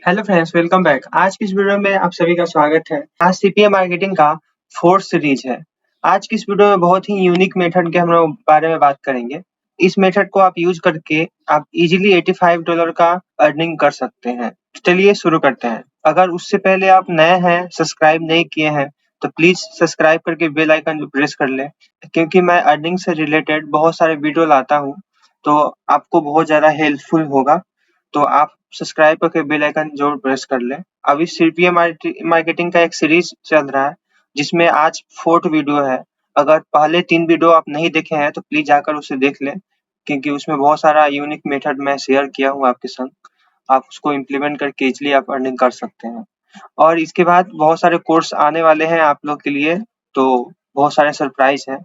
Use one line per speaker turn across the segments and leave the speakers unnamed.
Hello friends, welcome back. आज की इस वीडियो में आप सभी का स्वागत है। आज सीपीए मार्केटिंग का 4th सीरीज है। आज की इस वीडियो में बहुत ही यूनिक मेथड के हम लोग बारे में बात करेंगे। इस मेथड को आप यूज करके आप इजीली $85 का अर्निंग कर सकते हैं। चलिए शुरू करते हैं। अगर उससे पहले आप नए हैं, सब्सक्राइब नहीं किए हैं, तो प्लीज सब्सक्राइब करके बेल आइकन प्रेस कर लें, क्योंकि मैं अर्निंग से रिलेटेड बहुत सारे वीडियो लाता हूँ, तो आपको बहुत ज्यादा हेल्पफुल होगा। तो आप सब्सक्राइब करके बेल आइकन जरूर प्रेस कर लें। अभी सीपीए मार्केटिंग का एक सीरीज चल रहा है, जिसमें आज 4th वीडियो है। अगर पहले 3 वीडियो आप नहीं देखे हैं तो प्लीज जाकर उसे देख लें, क्योंकि उसमें बहुत सारा यूनिक मेथड मैं शेयर किया हूँ आपके संग। आप उसको इम्प्लीमेंट करके इजिली आप अर्निंग कर सकते हैं। और इसके बाद बहुत सारे कोर्स आने वाले हैं आप लोग के लिए, तो बहुत सारे सरप्राइज हैं।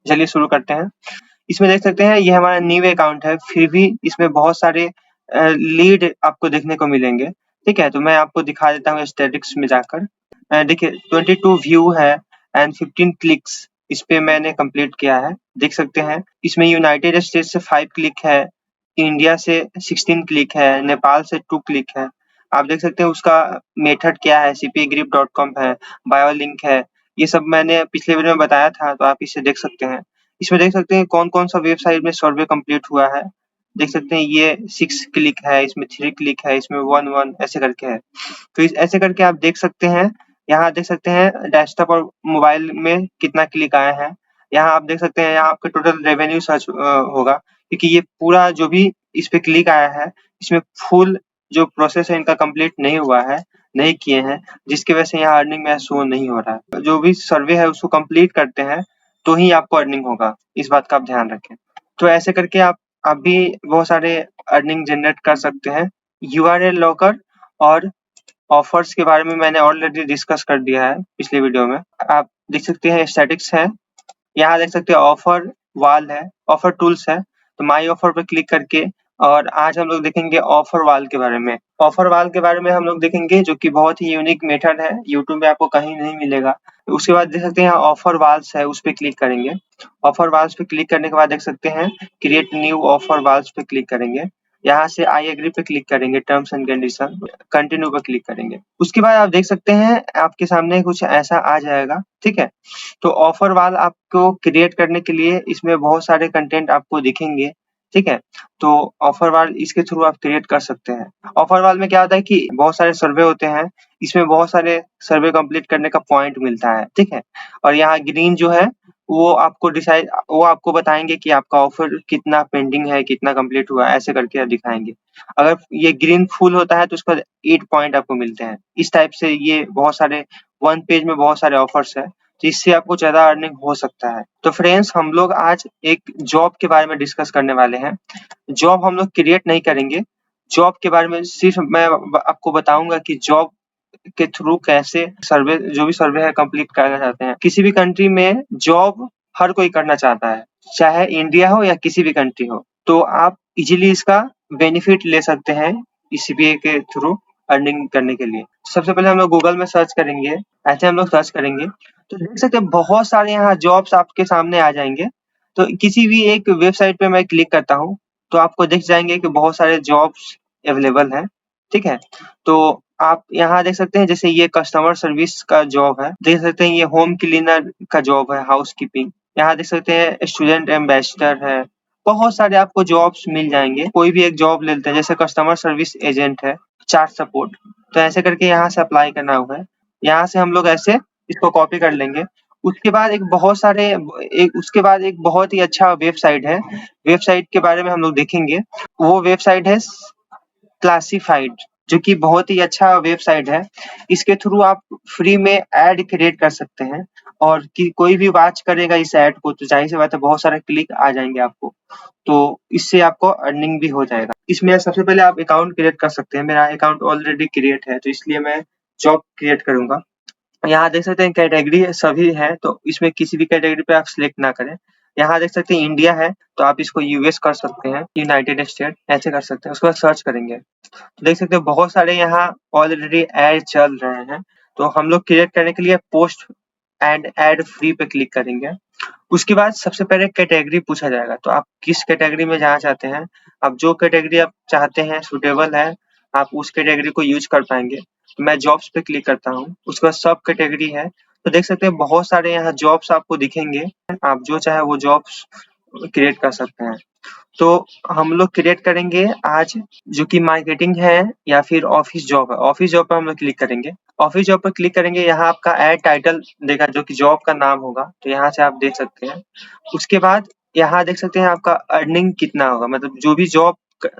चलिए शुरू करते हैं। इसमें देख सकते हैं ये हमारा न्यू अकाउंट है, फिर भी इसमें बहुत सारे लीड आपको देखने को मिलेंगे। ठीक है, तो मैं आपको दिखा देता हूँ स्टैटिक्स में जाकर। देखिए 22 व्यू है एंड 15 क्लिक्स इस पे मैंने कंप्लीट किया है। देख सकते हैं इसमें यूनाइटेड स्टेट्स से 5 क्लिक है, इंडिया से 16 क्लिक है, नेपाल से 2 क्लिक है। आप देख सकते हैं उसका मेथड क्या है, cpagrip.com है, बायो लिंक है। ये सब मैंने पिछले वीडियो में बताया था, तो आप इसे देख सकते हैं। इसमें देख सकते हैं कौन-कौन सा वेबसाइट में सर्वे कंप्लीट हुआ है। देख सकते हैं ये 6 क्लिक है, इसमें 3 क्लिक है, इसमें 1 ऐसे करके है। तो इस ऐसे करके आप देख सकते हैं। यहाँ देख सकते हैं डेस्कटॉप और मोबाइल में कितना क्लिक आया है। यहाँ आप देख सकते हैं, यहाँ आपका टोटल रेवेन्यू सर्च होगा, क्योंकि ये पूरा जो भी इस पे क्लिक आया है, इसमें फुल जो प्रोसेस है इनका कंप्लीट नहीं हुआ है, नहीं किए हैं, जिसकी वजह से यहाँ अर्निंग में शो नहीं हो रहा है। जो भी सर्वे है उसको कंप्लीट करते हैं तो ही आपको अर्निंग होगा, इस बात का आप ध्यान रखें। तो ऐसे करके आप भी बहुत सारे अर्निंग जनरेट कर सकते हैं। यूआरएल लॉकर और ऑफर्स के बारे में मैंने ऑलरेडी डिस्कस कर दिया है पिछले वीडियो में। आप देख सकते हैं स्टैटिक्स है, यहाँ देख सकते हैं ऑफर वाल है, ऑफर टूल्स है। तो माई ऑफर पे क्लिक करके, और आज हम लोग देखेंगे ऑफर वाल के बारे में। ऑफर वाल के बारे में हम लोग देखेंगे, जो कि बहुत ही यूनिक मेथड है, यूट्यूब में आपको कहीं नहीं मिलेगा। उसके बाद देख सकते हैं यहाँ ऑफर वाल्स है, उस पे क्लिक करेंगे। ऑफर वाल्स पे क्लिक करने के बाद देख सकते हैं क्रिएट न्यू ऑफर वाल्स पे क्लिक करेंगे। यहाँ से आई एग्री पे क्लिक करेंगे, टर्म्स एंड कंडीशन, कंटिन्यू पे क्लिक करेंगे। उसके बाद आप देख सकते हैं आपके सामने कुछ ऐसा आ जाएगा। ठीक है, तो ऑफर वाल आपको क्रिएट करने के लिए इसमें बहुत सारे कंटेंट आपको दिखेंगे। ठीक है, तो ऑफर वाल इसके थ्रू आप क्रिएट कर सकते हैं। ऑफर वाल में क्या होता है कि बहुत सारे सर्वे होते हैं, इसमें बहुत सारे सर्वे कंप्लीट करने का पॉइंट मिलता है। ठीक है, और यहाँ ग्रीन जो है वो आपको बताएंगे कि आपका ऑफर कितना पेंडिंग है, कितना कंप्लीट हुआ है, ऐसे करके दिखाएंगे। अगर ये ग्रीन फुल होता है तो उसका 8 पॉइंट आपको मिलते हैं। इस टाइप से ये बहुत सारे वन पेज में बहुत सारे ऑफर्स है, तो इससे आपको ज़्यादा अर्निंग हो सकता है। तो फ्रेंड्स, हम लोग आज एक जॉब के बारे में डिस्कस करने वाले हैं। जॉब हम लोग क्रिएट नहीं करेंगे, जॉब के बारे में सिर्फ मैं आपको बताऊंगा कि जॉब के थ्रू कैसे सर्वे, जो भी सर्वे है कंप्लीट करना चाहते हैं। किसी भी कंट्री में जॉब हर कोई करना चाहता है, चाहे इंडिया हो या किसी भी कंट्री हो। तो आप इजीली इसका बेनिफिट ले सकते हैं इस सीपीए के थ्रू अर्निंग करने के लिए। सबसे पहले हम लोग गूगल में सर्च करेंगे, ऐसे हम लोग सर्च करेंगे तो देख सकते हैं बहुत सारे यहाँ जॉब्स आपके सामने आ जाएंगे। तो किसी भी एक वेबसाइट पे मैं क्लिक करता हूँ, तो आपको दिख जाएंगे कि बहुत सारे जॉब्स अवेलेबल हैं। ठीक है, तो आप यहाँ देख सकते हैं, जैसे ये कस्टमर सर्विस का जॉब है, देख सकते हैं ये होम क्लीनर का जॉब है, हाउसकीपिंग। यहाँ देख सकते हैं स्टूडेंट एम्बेसडर है। बहुत सारे आपको जॉब्स मिल जाएंगे, कोई भी एक जॉब ले लेते हैं, जैसे कस्टमर सर्विस एजेंट है, चार्ट सपोर्ट। तो ऐसे करके यहाँ से अप्लाई करना होगा। यहाँ से हम लोग ऐसे इसको कॉपी कर लेंगे। उसके बाद एक बहुत ही अच्छा वेबसाइट है, वेबसाइट के बारे में हम लोग देखेंगे। वो वेबसाइट है क्लासिफाइड, जो कि बहुत ही अच्छा वेबसाइट है। इसके थ्रू आप फ्री में ऐड क्रिएट कर सकते हैं, और कि कोई भी वॉच करेगा इस ऐड को तो जाहिर सी बात है बहुत सारे क्लिक आ जाएंगे आपको, तो इससे आपको अर्निंग भी हो जाएगा। इसमें सबसे पहले आप अकाउंट क्रिएट कर सकते हैं। मेरा अकाउंट ऑलरेडी क्रिएट है, तो इसलिए मैं जॉब क्रिएट करूंगा। यहाँ देख सकते हैं कैटेगरी सभी है, तो इसमें किसी भी कैटेगरी पे आप सिलेक्ट ना करें। यहाँ देख सकते हैं इंडिया है, तो आप इसको यूएस कर सकते हैं, यूनाइटेड स्टेट ऐसे कर सकते हैं। उसके बाद सर्च करेंगे तो देख सकते हैं बहुत सारे यहाँ ऑलरेडी ऐड चल रहे हैं। तो हम लोग क्रिएट करने के लिए पोस्ट एंड ऐड फ्री पे क्लिक करेंगे। उसके बाद सबसे पहले कैटेगरी पूछा जाएगा, तो आप किस कैटेगरी में जाना चाहते हैं। आप जो कैटेगरी आप चाहते हैं सुटेबल है, आप उस कैटेगरी को यूज कर पाएंगे। तो मैं जॉब्स पे क्लिक करता हूँ, उसके बाद सब कैटेगरी है, तो देख सकते हैं बहुत सारे यहाँ जॉब्स आपको दिखेंगे, आप जो चाहे वो जॉब्स क्रिएट कर सकते हैं। तो हम लोग क्रिएट करेंगे आज जो कि मार्केटिंग है या फिर ऑफिस जॉब है। ऑफिस जॉब पर हम लोग क्लिक करेंगे। ऑफिस जॉब पर क्लिक करेंगे, यहाँ आपका ऐड टाइटल देगा जो कि जॉब का नाम होगा, तो यहाँ से आप देख सकते हैं। उसके बाद यहाँ देख सकते हैं आपका अर्निंग कितना होगा, मतलब जो भी जॉब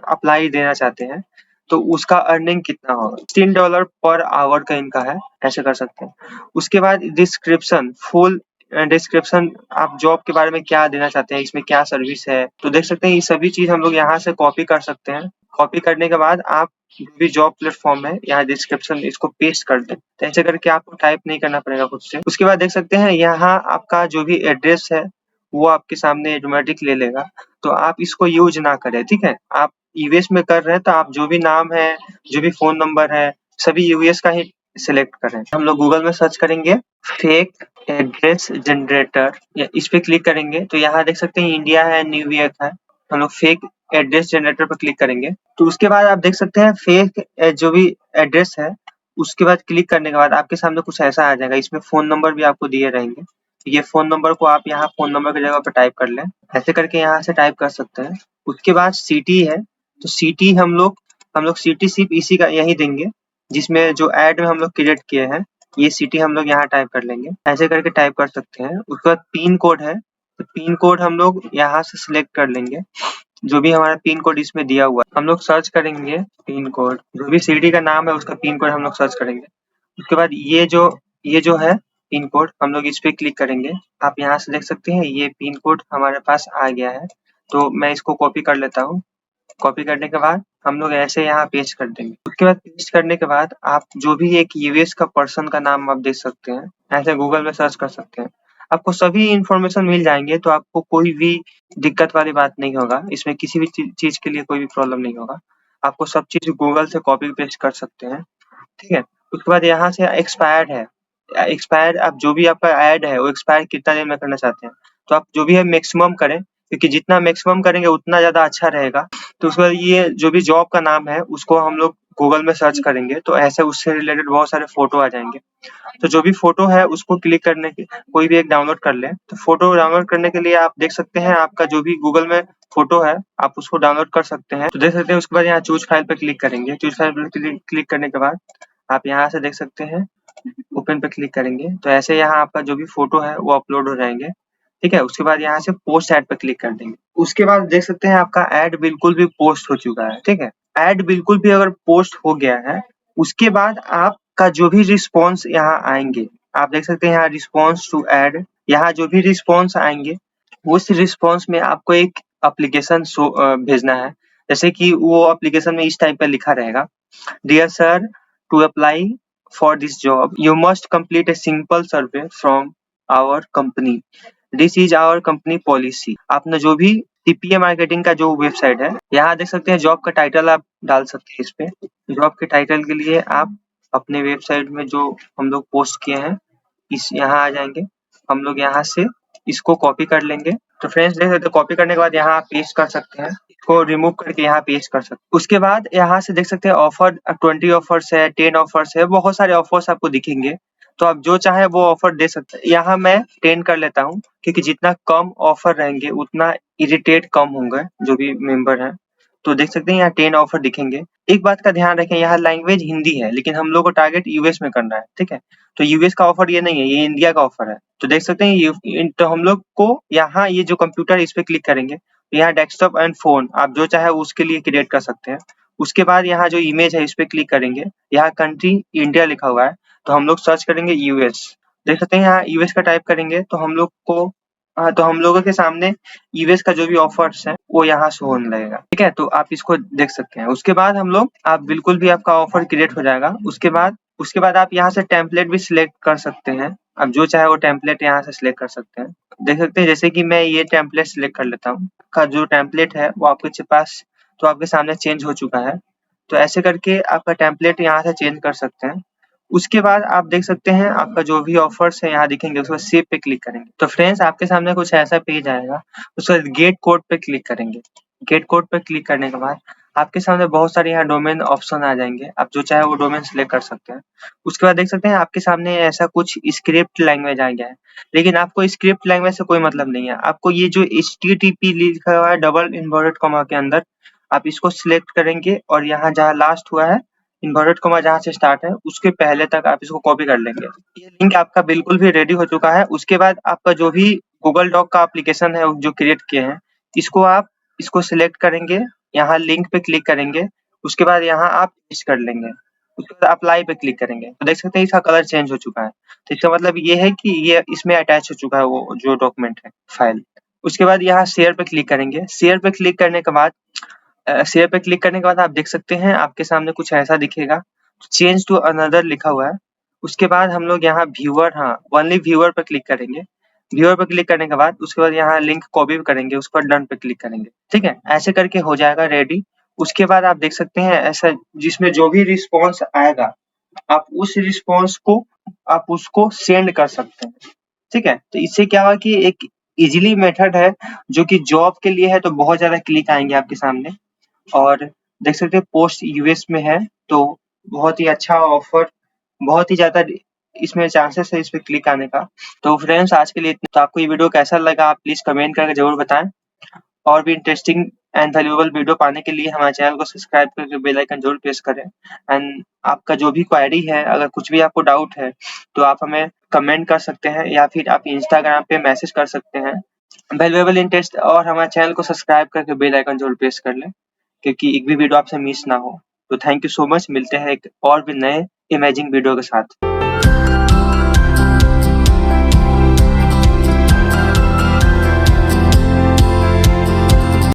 अप्लाई देना चाहते हैं तो उसका अर्निंग कितना होगा। $16 पर आवर का इनका है, ऐसे कर सकते हैं। उसके बाद डिस्क्रिप्शन, फुल डिस्क्रिप्शन, आप जॉब के बारे में क्या देना चाहते हैं, इसमें क्या सर्विस है, तो देख सकते हैं ये सभी चीज हम लोग यहाँ से कॉपी कर सकते हैं। कॉपी करने के बाद आप जो भी जॉब प्लेटफॉर्म है यहाँ डिस्क्रिप्शन इसको पेस्ट कर दें, तो ऐसे करके आपको टाइप नहीं करना पड़ेगा खुद से। उसके बाद देख सकते हैं यहाँ आपका जो भी एड्रेस है वो आपके सामने ऑटोमेटिक ले लेगा, तो आप इसको यूज ना करें, ठीक है। आप यूएस में कर रहे हैं तो आप जो भी नाम है, जो भी फोन नंबर है, सभी यूएस का ही सिलेक्ट करें। हम लोग गूगल में सर्च करेंगे फेक एड्रेस जनरेटर, या इस पे क्लिक करेंगे तो यहाँ देख सकते हैं इंडिया है, न्यूयॉर्क है। हम लोग फेक एड्रेस जनरेटर पर क्लिक करेंगे, तो उसके बाद आप देख सकते हैं फेक जो भी एड्रेस है, उसके बाद क्लिक करने के बाद आपके सामने कुछ ऐसा आ जाएगा। इसमें फोन नंबर भी आपको दिए रहेंगे, ये फोन नंबर को आप यहाँ फोन नंबर की जगह पे टाइप कर लें, ऐसे करके यहाँ से टाइप कर सकते हैं। उसके बाद सिटी है, तो सिटी हम लोग सिटी सिर्फ इसी का यही देंगे जिसमें जो ऐड में हम लोग क्रिएट किए हैं, ये सिटी हम लोग यहाँ टाइप कर लेंगे, ऐसे करके टाइप कर सकते हैं। उसके बाद पिन कोड है, तो पिन कोड हम लोग यहाँ से सिलेक्ट कर लेंगे, जो भी हमारा पिन कोड इसमें दिया हुआ है हम लोग सर्च करेंगे। पिन कोड जो भी सिटी का नाम है उसका पिन कोड हम लोग सर्च करेंगे। उसके बाद ये जो है पिन कोड, हम लोग इस पे क्लिक करेंगे। आप यहाँ से देख सकते हैं ये पिन कोड हमारे पास आ गया है, तो मैं इसको कॉपी कर लेता हूँ। कॉपी करने के बाद हम लोग ऐसे यहाँ पेस्ट कर देंगे। उसके बाद पेस्ट करने के बाद आप जो भी एक यूएस का पर्सन का नाम आप देख सकते हैं, ऐसे गूगल में सर्च कर सकते हैं, आपको सभी इंफॉर्मेशन मिल जाएंगे, तो आपको कोई भी दिक्कत वाली बात नहीं होगा। इसमें किसी भी चीज के लिए कोई भी प्रॉब्लम नहीं होगा, आपको सब चीज गूगल से कॉपी पेस्ट कर सकते हैं, ठीक है। उसके बाद यहाँ से एक्सपायर्ड है, एक्सपायर आप जो भी आपका ऐड है वो एक्सपायर कितना दिन में करना चाहते हैं, तो आप जो भी है मैक्सिमम करें, क्योंकि जितना मैक्सिमम करेंगे उतना ज्यादा अच्छा रहेगा। तो उसके बाद ये जो भी जॉब का नाम है उसको हम लोग गूगल में सर्च करेंगे, तो ऐसे उससे रिलेटेड बहुत सारे फोटो आ जाएंगे। तो जो भी फोटो है उसको क्लिक करने के, कोई भी एक डाउनलोड कर लें। तो फोटो डाउनलोड करने के लिए आप देख सकते हैं आपका जो भी गूगल में फोटो है आप उसको डाउनलोड कर सकते हैं, तो देख सकते हैं। उसके बाद यहाँ चूज फाइल पे क्लिक करेंगे। चूज फाइल पे क्लिक करने के बाद आप यहाँ से देख सकते हैं ओपन पे क्लिक करेंगे, तो ऐसे यहाँ आपका जो भी फोटो है वो अपलोड हो जाएंगे, ठीक है। उसके बाद यहाँ से पोस्ट ऐड पे क्लिक कर देंगे। उसके बाद देख सकते हैं आपका ऐड बिल्कुल भी पोस्ट हो चुका है, ठीक है। ऐड बिल्कुल भी अगर पोस्ट हो गया है, उसके बाद आपका जो भी रिस्पॉन्स यहाँ आएंगे, आप देख सकते हैं यहाँ रिस्पॉन्स टू ऐड, यहाँ जो भी रिस्पॉन्स आएंगे उस रिस्पॉन्स में आपको एक एप्लीकेशन भेजना है। जैसे कि वो एप्लीकेशन में इस टाइप का लिखा रहेगा, dear sir, to apply for this job you must complete a simple survey from our company, this is our company policy। आपने जो भी सीपीए मार्केटिंग का जो वेबसाइट है, यहाँ देख सकते हैं जॉब का टाइटल आप डाल सकते हैं। इस पे जॉब के टाइटल के लिए आप अपने वेबसाइट में जो हम लोग पोस्ट किए हैं इस यहाँ आ जाएंगे, हम लोग यहाँ से इसको कॉपी कर लेंगे। तो फ्रेंड्स देख सकते हैं कॉपी करने के बाद यहाँ आप पेस्ट कर सकते हैं, इसको रिमूव करके यहाँ पेस्ट कर सकते हैं। उसके बाद यहाँ से देख सकते हैं ऑफर 20 ऑफर्स है, 10 ऑफर्स है, बहुत सारे ऑफर्स आपको दिखेंगे, तो आप जो चाहे वो ऑफर दे सकते हैं। यहाँ मैं 10 कर लेता हूँ, क्योंकि जितना कम ऑफर रहेंगे उतना इरिटेट कम होंगे जो भी मेंबर हैं। तो देख सकते हैं यहाँ 10 ऑफर दिखेंगे। एक बात का ध्यान रखें, यहाँ लैंग्वेज हिंदी है, लेकिन हम लोग को टारगेट यूएस में करना है, ठीक है। तो यूएस का ऑफर ये नहीं है, ये इंडिया का ऑफर है। तो देख सकते हैं तो हम लोग को यहाँ ये जो कंप्यूटर है इस पे क्लिक करेंगे, तो यहाँ डेस्कटॉप एंड फोन आप जो चाहे उसके लिए क्रिएट कर सकते हैं। उसके बाद यहाँ जो इमेज है इस पे क्लिक करेंगे, यहाँ कंट्री इंडिया लिखा हुआ है, तो हम लोग सर्च करेंगे यूएस। देख सकते हैं यहाँ यूएस का टाइप करेंगे तो हम लोग को तो हम लोगों के सामने यूएस का जो भी ऑफर्स है वो यहाँ शो होने लगेगा, ठीक है। तो आप इसको देख सकते हैं। उसके बाद हम लोग आप बिल्कुल भी आपका ऑफर क्रिएट हो जाएगा। उसके बाद आप यहाँ से टेम्पलेट भी सिलेक्ट कर सकते हैं, आप जो चाहे वो टेम्पलेट यहाँ से सिलेक्ट कर सकते हैं। देख सकते हैं जैसे कि मैं ये टेम्पलेट सिलेक्ट कर लेता हूँ, का जो टेम्पलेट है वो आपके पास तो आपके सामने चेंज हो चुका है। तो ऐसे करके आपका टेम्पलेट यहाँ से चेंज कर सकते हैं। उसके बाद आप देख सकते हैं आपका जो भी ऑफर्स है यहाँ दिखेंगे, उसके बाद सेव पे क्लिक करेंगे। तो फ्रेंड्स आपके सामने कुछ ऐसा पेज आएगा, उसके बाद गेट कोड पे क्लिक करेंगे। गेट कोड पे क्लिक करने के बाद आपके सामने बहुत सारे यहाँ डोमेन ऑप्शन आ जाएंगे, आप जो चाहे वो डोमेन सिलेक्ट कर सकते हैं। उसके बाद देख सकते हैं आपके सामने ऐसा कुछ स्क्रिप्ट लैंग्वेज आ गया है, लेकिन आपको स्क्रिप्ट लैंग्वेज से कोई मतलब नहीं है। आपको ये जो HTTP लिखा हुआ है डबल इन्वर्टेड कॉमा के अंदर, आप इसको सिलेक्ट करेंगे और यहाँ जहाँ लास्ट हुआ है इन्वर्टेड कॉमा जहाँ से स्टार्ट है उसके पहले तक आप इसको कॉपी कर लेंगे। ये लिंक आपका बिल्कुल भी रेडी हो चुका है। उसके बाद आपका जो भी गूगल डॉक का एप्लीकेशन है जो क्रिएट किए हैं, इसको सिलेक्ट करेंगे, यहाँ लिंक पे क्लिक करेंगे, उसके बाद यहाँ आप पेस्ट कर लेंगे, उसके बाद अप्लाई पे क्लिक करेंगे तो देख सकते हैं इसका कलर चेंज हो चुका है। तो इसका मतलब ये है कि ये इसमें अटैच हो चुका है वो जो डॉक्यूमेंट है, फाइल। उसके बाद यहाँ शेयर पे क्लिक करेंगे। शेयर पे क्लिक करने के बाद आप देख सकते हैं आपके सामने कुछ ऐसा दिखेगा, चेंज टू अनदर लिखा हुआ है। उसके बाद हम लोग यहाँ व्यूअर, ओनली व्यूअर पे क्लिक करेंगे। व्यूअर पे क्लिक करने के बाद उसके बाद यहाँ लिंक कॉपी करेंगे, उस पर डन पे क्लिक करेंगे। ठीक है, ऐसे करके हो जाएगा रेडी। उसके बाद आप देख सकते हैं ऐसा जिसमें जो भी रिस्पॉन्स आएगा आप उस रिस्पॉन्स को आप उसको सेंड कर सकते हैं। ठीक है, तो इससे क्या हुआ कि एक इजीली मेथड है जो कि जॉब के लिए है, तो बहुत ज्यादा क्लिक आएंगे आपके सामने। और देख सकते हैं पोस्ट यूएस में है, तो बहुत ही अच्छा ऑफर, बहुत ही ज्यादा इसमें चांसेस है इस पे क्लिक आने का। तो फ्रेंड्स आज के लिए इतना। तो आपको ये वीडियो कैसा लगा आप प्लीज कमेंट करके जरूर बताएं। और भी इंटरेस्टिंग एंड वैल्यूएबल वीडियो पाने के लिए हमारे चैनल को सब्सक्राइब करके बेल आइकन जरूर प्रेस करें। एंड आपका जो भी क्वेरी है, अगर कुछ भी आपको डाउट है तो आप हमें कमेंट कर सकते हैं या फिर आप इंस्टाग्राम पे मैसेज कर सकते हैं। वैल्यूएबल इंटरेस्ट और हमारे चैनल को सब्सक्राइब करके बेल आइकन जरूर प्रेस कर लें, क्योंकि एक भी वीडियो आपसे मिस ना हो। तो थैंक यू सो मच, मिलते हैं एक और भी नए इमेजिंग वीडियो के साथ।